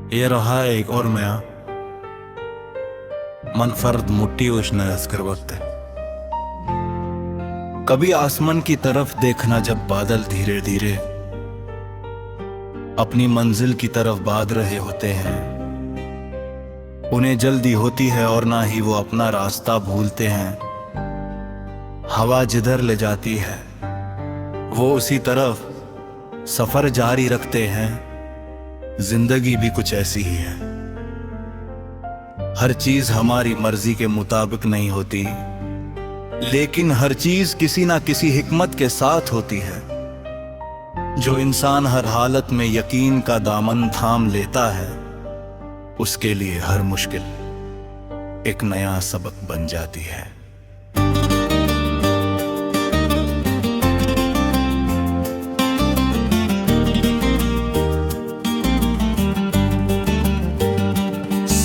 ये रहा एक और नया मनफर्द मुट्ठी उष्ण अस्कर वक्त है। कभी आसमान की तरफ देखना जब बादल धीरे धीरे अपनी मंजिल की तरफ बाध रहे होते हैं। उन्हें जल्दी होती है और ना ही वो अपना रास्ता भूलते हैं। हवा जिधर ले जाती है वो उसी तरफ सफर जारी रखते हैं। जिंदगी भी कुछ ऐसी ही है। हर चीज हमारी मर्जी के मुताबिक नहीं होती, लेकिन हर चीज किसी ना किसी हिकमत के साथ होती है। जो इंसान हर हालत में यकीन का दामन थाम लेता है, उसके लिए हर मुश्किल एक नया सबक बन जाती है।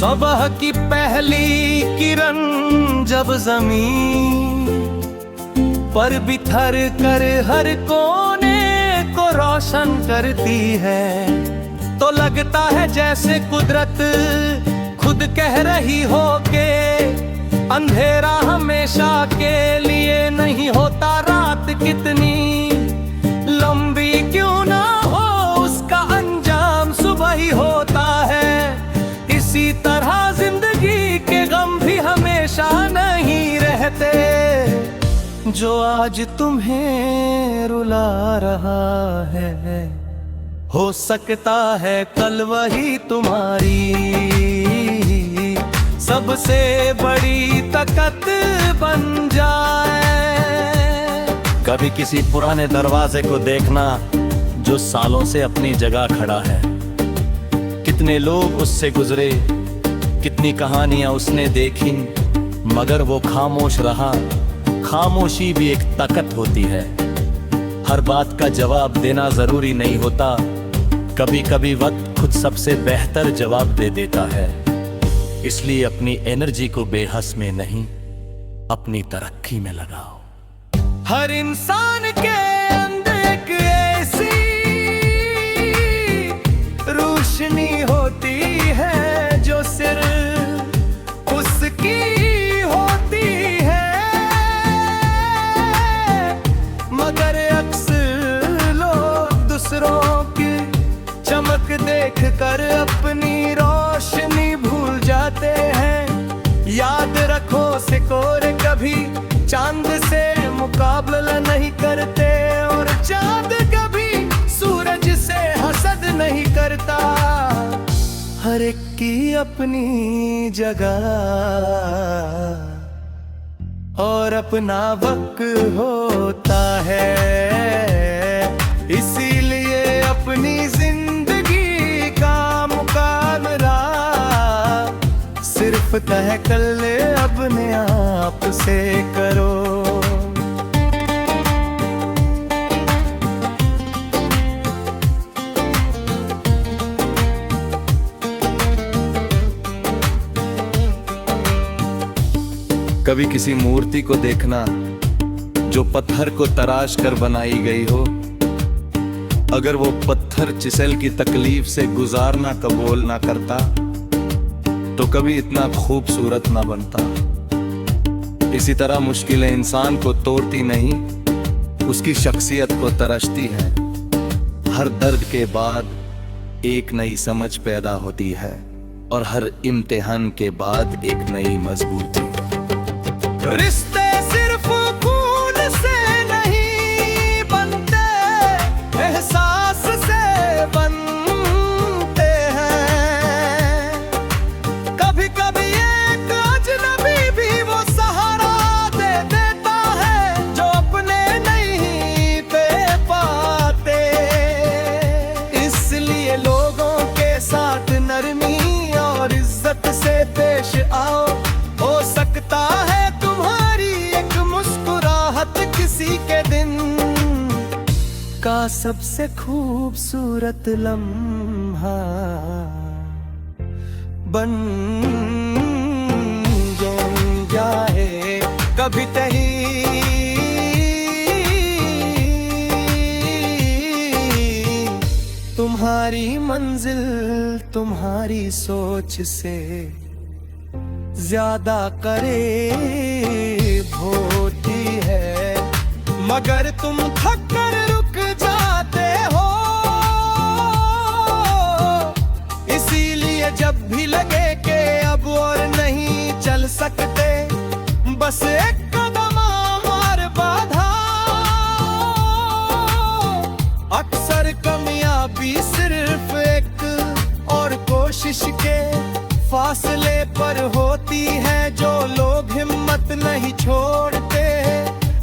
सुबह की पहली किरण जब जमीन पर बिखर कर हर कोने को रोशन करती है, तो लगता है जैसे कुदरत खुद कह रही हो के अंधेरा हमेशा के लिए नहीं होता। रात कितनी लंबी क्यों ना हो, उसका अंजाम सुबह ही होता है। इसी तरह जिंदगी के गम भी हमेशा नहीं रहते। जो आज तुम्हें रुला रहा है, हो सकता है कल वही तुम्हारी सबसे बड़ी ताकत बन जाए। कभी किसी पुराने दरवाजे को देखना जो सालों से अपनी जगह खड़ा है। कितने लोग उससे गुजरे, कितनी कहानियां उसने देखी, मगर वो खामोश रहा। खामोशी भी एक ताकत होती है। हर बात का जवाब देना जरूरी नहीं होता। कभी कभी वक्त खुद सबसे बेहतर जवाब दे देता है। इसलिए अपनी एनर्जी को बेहस में नहीं, अपनी तरक्की में लगाओ। हर इंसान के अंदर एक ऐसी रोशनी होती है जो सिर्फ उसकी होती है, मगर अक्सर लोग दूसरों की चमक देखकर अपनी रोशनी भूल जाते हैं। याद रखो सिकोरे कभी चांद से मुकाबला नहीं करते, और चांद कभी सूरज से हसद नहीं करता। हर एक की अपनी जगह और अपना वक्त होता है। इसीलिए अपनी जिंदगी का मुकाबला सिर्फ तय कर ले अपने आप से करो। कभी किसी मूर्ति को देखना जो पत्थर को तराश कर बनाई गई हो। अगर वो पत्थर चिसल की तकलीफ से गुजारना कबूल ना करता, तो कभी इतना खूबसूरत ना बनता। इसी तरह मुश्किलें इंसान को तोड़ती नहीं, उसकी शख्सियत को तरसती है। हर दर्द के बाद एक नई समझ पैदा होती है, और हर इम्तिहान के बाद एक नई मजबूती। रिश्ते सिर्फ खून से नहीं बनते, एहसास से बनते हैं। कभी कभी एक अजनबी भी वो सहारा दे देता है जो अपने नहीं दे पाते। इसलिए लोगों के साथ नरमी और इज्जत से पेश आओ। हो सकता है किसी के दिन का सबसे खूबसूरत लम्हा बन जाए कभी कहीं। तुम तुम्हारी मंजिल तुम्हारी सोच से ज्यादा करीब होती है, मगर तुम थक कर रुक जाते हो। इसीलिए जब भी लगे कि अब और नहीं चल सकते, बस एक कदम और बाधा। अक्सर कामयाबी सिर्फ एक और कोशिश के फासले पर होती है, जो लोग हिम्मत नहीं छोड़ते।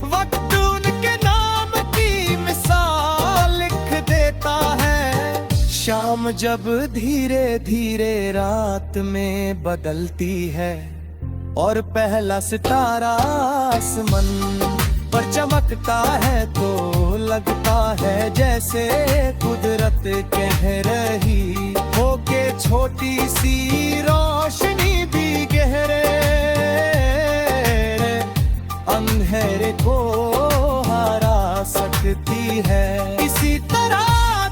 वक्त उनके नाम की मिसाल लिख देता है। शाम जब धीरे धीरे रात में बदलती है और पहला सितारा आसमान पर चमकता है, तो लगता है जैसे कुदरत कह रही हो के छोटी सी रोशनी भी गहरे अंधेरे को हरा सकती है। इसी तरह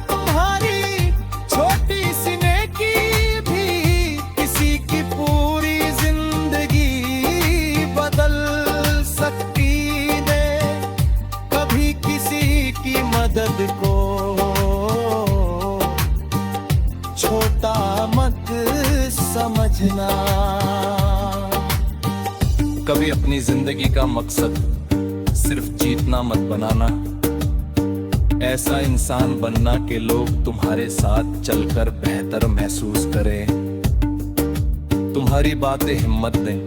तुम्हारी छोटी सी नेकी भी किसी की पूरी जिंदगी बदल सकती है। कभी किसी की मदद को छोटा मत समझना। कभी अपनी जिंदगी का मकसद सिर्फ जीतना मत बनाना। ऐसा इंसान बनना कि लोग तुम्हारे साथ चलकर बेहतर महसूस करें, तुम्हारी बातें हिम्मत दें,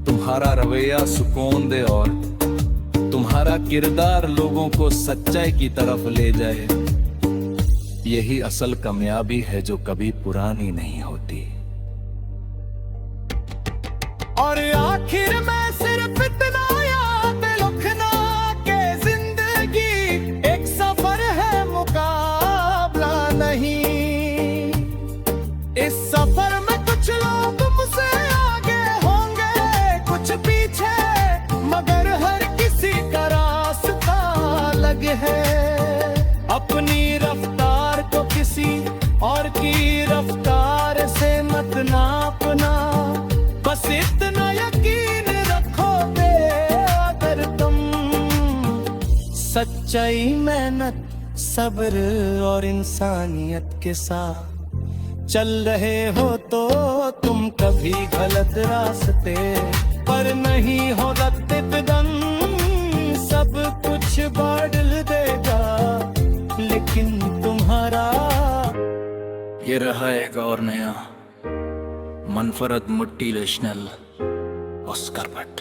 तुम्हारा रवैया सुकून दे और तुम्हारा किरदार लोगों को सच्चाई की तरफ ले जाए। यही असल कामयाबी है जो कभी पुरानी नहीं होती। और आखिर में सिर्फ इतना याद रखना कि जिंदगी एक सफर है, मुकाबला नहीं। इस सफर में कुछ लोग मुझसे आगे होंगे, कुछ पीछे, मगर हर किसी का रास्ता अलग है। अपनी रफ्तार को किसी और की रफ्तार से मत नापना। बस इतना यकीन रखोगे अगर तुम सच्चाई, मेहनत, सब्र और इंसानियत के साथ चल रहे हो, तो तुम कभी गलत रास्ते पर नहीं हो। रत्तिदन सब कुछ बदल देगा, लेकिन तुम्हारा ये रहा एक और नया मनफरद मोटिवेशनल ऑस्कर भट्ट।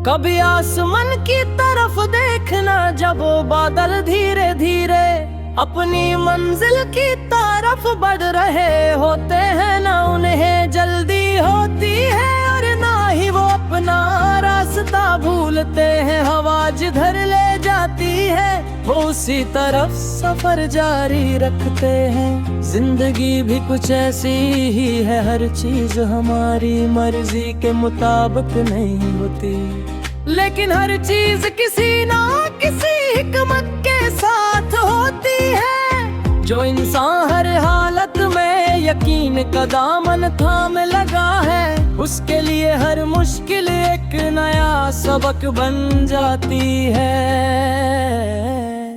कभी आसमान की तरफ देखना, जब वो बादल धीरे धीरे अपनी मंजिल की तरफ बढ़ रहे होते हैं। ना उन्हें जल्दी होती है और ना ही वो अपना रास्ता भूलते हैं। हवा जिधर ले जाती है वो उसी तरफ सफर जारी रखते हैं। जिंदगी भी कुछ ऐसी ही है, हर चीज हमारी मर्जी के मुताबिक नहीं होती, लेकिन हर चीज किसी ना किसी हिकमत के साथ होती है। जो इंसान हर हालत में यकीन का दामन थाम लगा है, उसके लिए हर मुश्किल एक नया सबक बन जाती है।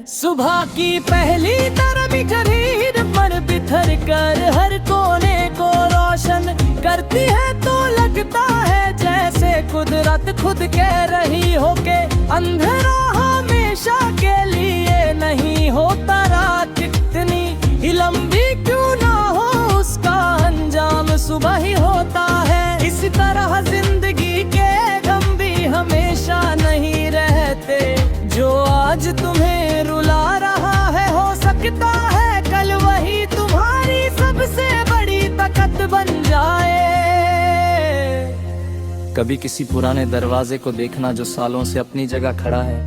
सुबह की पहली तरह खरीद पर बिखर कर हर कोने को रोशन करती है, तो लगता है जैसे कुदरत खुद कह रही हो के अंधेरा हमेशा के लिए नहीं होता। रात कितनी ही लंबी क्यों ना हो, उसका अंजाम सुबह ही होता है। इसी तरह जिंदगी के गम भी हमेशा नहीं रहते। जो आज तुम्हें रुला रहा है, हो सकता है कल वही तुम्हारी सबसे बड़ी ताकत बन जाए। कभी किसी पुराने दरवाजे को देखना जो सालों से अपनी जगह खड़ा है।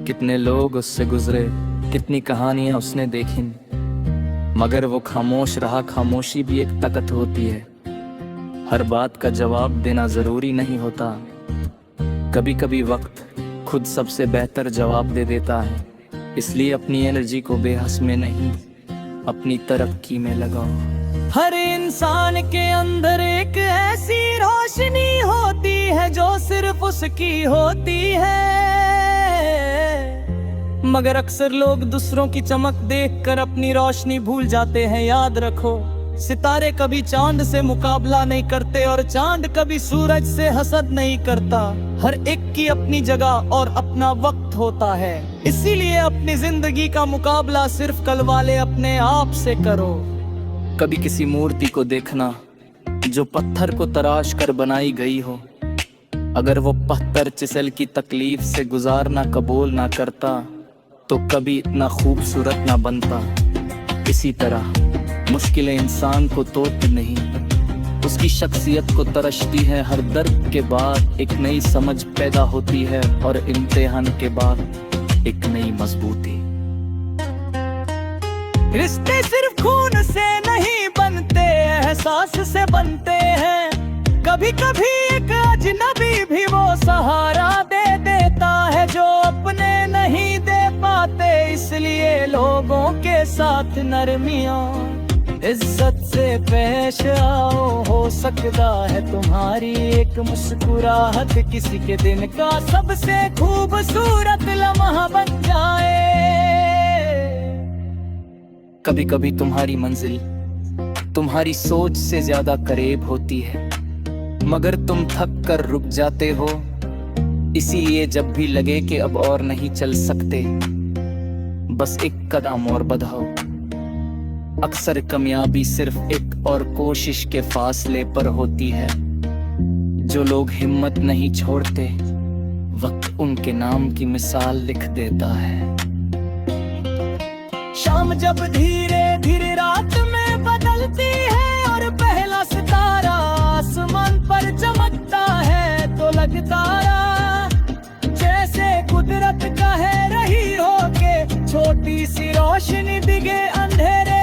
कितने लोग उससे गुजरे, कितनी कहानियां उसने देखी, मगर वो खामोश रहा। खामोशी भी एक ताकत होती है। हर बात का जवाब देना जरूरी नहीं होता। कभी कभी वक्त खुद सबसे बेहतर जवाब दे देता है। इसलिए अपनी एनर्जी को बेहस में नहीं, अपनी तरक्की में लगाओ। हर इंसान के अंदर एक ऐसी रोशनी होती है जो सिर्फ उसकी होती है, मगर अक्सर लोग दूसरों की चमक देखकर अपनी रोशनी भूल जाते हैं। याद रखो, सितारे कभी चांद से मुकाबला नहीं करते और चांद कभी सूरज से हसद नहीं करता। हर एक की अपनी जगह और अपना वक्त होता है। इसीलिए अपनी जिंदगी का मुकाबला सिर्फ कल वाले अपने आप से करो। कभी किसी मूर्ति को देखना जो पत्थर को तराश कर बनाई गई हो। अगर वो पत्थर चिसल की तकलीफ से गुजारना कबूल ना करता तो कभी इतना खूबसूरत ना बनता। इसी तरह मुश्किलें इंसान को तोड़ती नहीं, उसकी शख्सियत को तरसती है। हर दर्द के बाद एक नई समझ पैदा होती है और इम्तिहान के बाद एक नई मजबूती। रिश्ते सिर्फ खून से नहीं बनते, एहसास से बनते हैं। कभी कभी एक अजनबी भी वो सहारा दे देता है जो अपने नहीं दे पाते। इसलिए लोगों के साथ नरमियां इज्जत से पेश आओ। हो सकता है तुम्हारी एक मुस्कुराहट किसी के दिन का सबसे खूबसूरत लम्हा बन जाए। कभी कभी तुम्हारी मंजिल तुम्हारी सोच से ज्यादा करीब होती है, मगर तुम थक कर रुक जाते हो। इसीलिए जब भी लगे कि अब और नहीं चल सकते, बस एक कदम और बढ़ाओ। अक्सर कामयाबी सिर्फ एक और कोशिश के फासले पर होती है। जो लोग हिम्मत नहीं छोड़ते, वक्त उनके नाम की मिसाल लिख देता है। शाम जब धीरे धीरे रात में बदलती है और पहला सितारा आसमान पर चमकता है, तो लगता जैसे कुदरत कह रही हो के छोटी सी रोशनी दिखे अंधेरे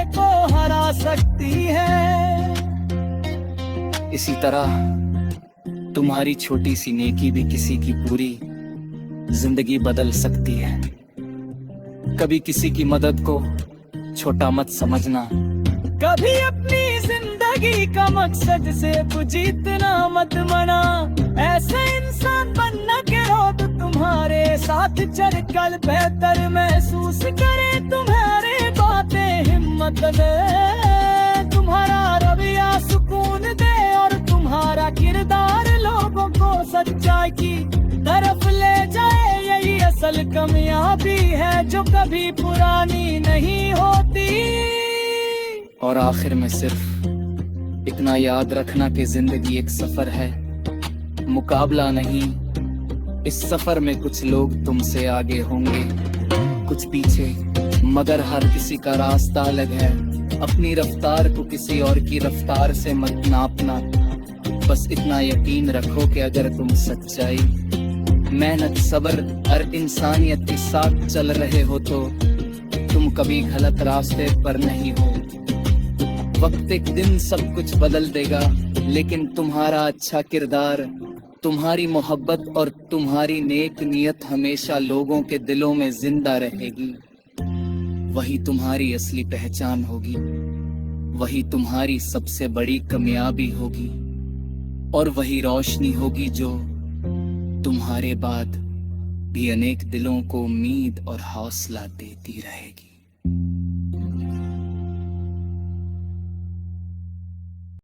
को हरा सकती है। इसी तरह तुम्हारी छोटी सी नेकी भी किसी की पूरी जिंदगी बदल सकती है। कभी किसी की मदद को छोटा मत समझना, कभी अपनी जिंदगी का मकसद से जीतना मत मना। ऐसे इंसान बनना के रोग तुम्हारे साथ चलकर बेहतर महसूस करे। तुम्हारे बातें हिम्मत दे, तुम्हारा रवैया सुकून दे और तुम्हारा किरदार लोगों को सच्चाई की तरफ ले जाए। यही असल कामयाबी है जो कभी पुरानी नहीं होती। और आखिर में सिर्फ इतना याद रखना कि जिंदगी एक सफर है, मुकाबला नहीं। इस सफर में कुछ लोग तुमसे आगे होंगे, कुछ पीछे, मगर हर किसी का रास्ता अलग है। अपनी रफ्तार को किसी और की रफ्तार से मत नापना। बस इतना यकीन रखो कि अगर तुम सच्चाई, मेहनत, सब्र और इंसानियत के साथ चल रहे हो तो तुम कभी गलत रास्ते पर नहीं हो। वक्त एक दिन सब कुछ बदल देगा, लेकिन तुम्हारा अच्छा किरदार, तुम्हारी मोहब्बत और तुम्हारी नेक नियत हमेशा लोगों के दिलों में जिंदा रहेगी। वही तुम्हारी असली पहचान होगी, वही तुम्हारी सबसे बड़ी कामयाबी होगी और वही रोशनी होगी जो तुम्हारे बाद भी अनेक दिलों को उम्मीद और हौसला देती रहेगी।